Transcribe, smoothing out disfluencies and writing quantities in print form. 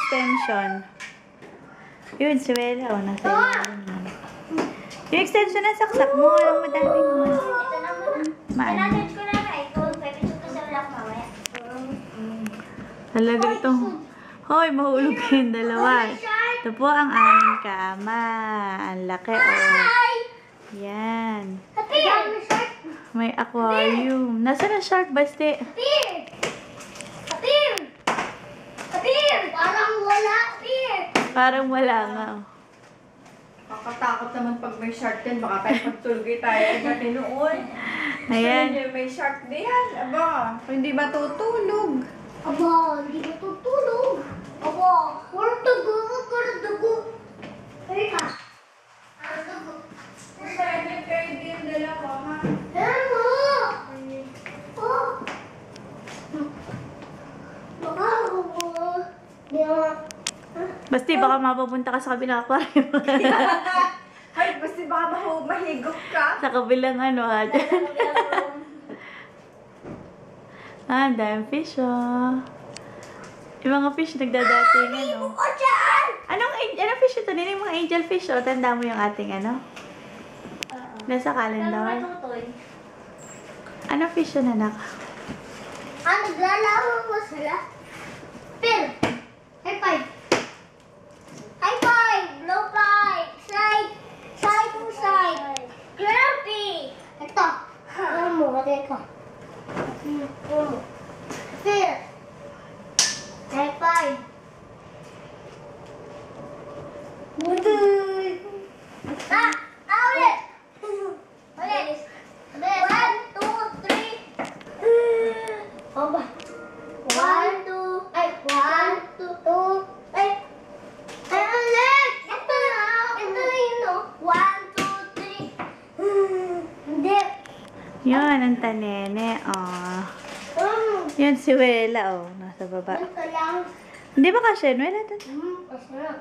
extension. Yun, si Wela, oh, nasa ilalim mo. Yung extension na saksak mo, yung madami mo. Ito na muna. Pinatid ko na na ito. Pwede ko sa lock mamaya. Talaga ito. Hoy, mahulog kayong dalawa. Ito po ang aming kama. Ang laki, oh. Yan. May aquarium. Nasaan ang shark, Basti? Parang wala, Parang wala nga. Oh. Makatakot naman pag may shark din. Baka tayo pagtulgay tayo agad noon. Ayan. Sabi niyo, may shark diyan. Aba, hindi ba tutulog? Aba, hindi ko tutulog. Aba, walang dugo. Halika. Walang dugo. Pwede kayo din dalawa, ha? Ano? Oh. Baka ako. Di naman. Basti, baka mapapunta ka sa kabilang aquarium. Ay, basta baka mahigop ka. Sa kabilang ano, ha? Ah, damn fish, oh. Yung mga fish nagdadating, ano. O dyan! Anong fish ito? Nila yung mga angel fish, oh. Tanda mo yung ating, ano? Nasa calendar. Anong fish yun, anak? Naglalaman mo sila? Phil! High five! High five! Low five! Side to side! Grumpy! Ito! Ano mo? Ito. Phil! High five! Budoy! Ulit! Ulit! 1, 2, 3. Aba. 1, 2. Ay, 1, 2. Ay. Ay, ulit! Ito na. Ito na yun, no? 1, 2, 3. Hindi. Yun, ang tanene, oh. Yun, si Wela, oh. Nasa baba. Ito lang. Hindi ba kasi, Wela? Masarap.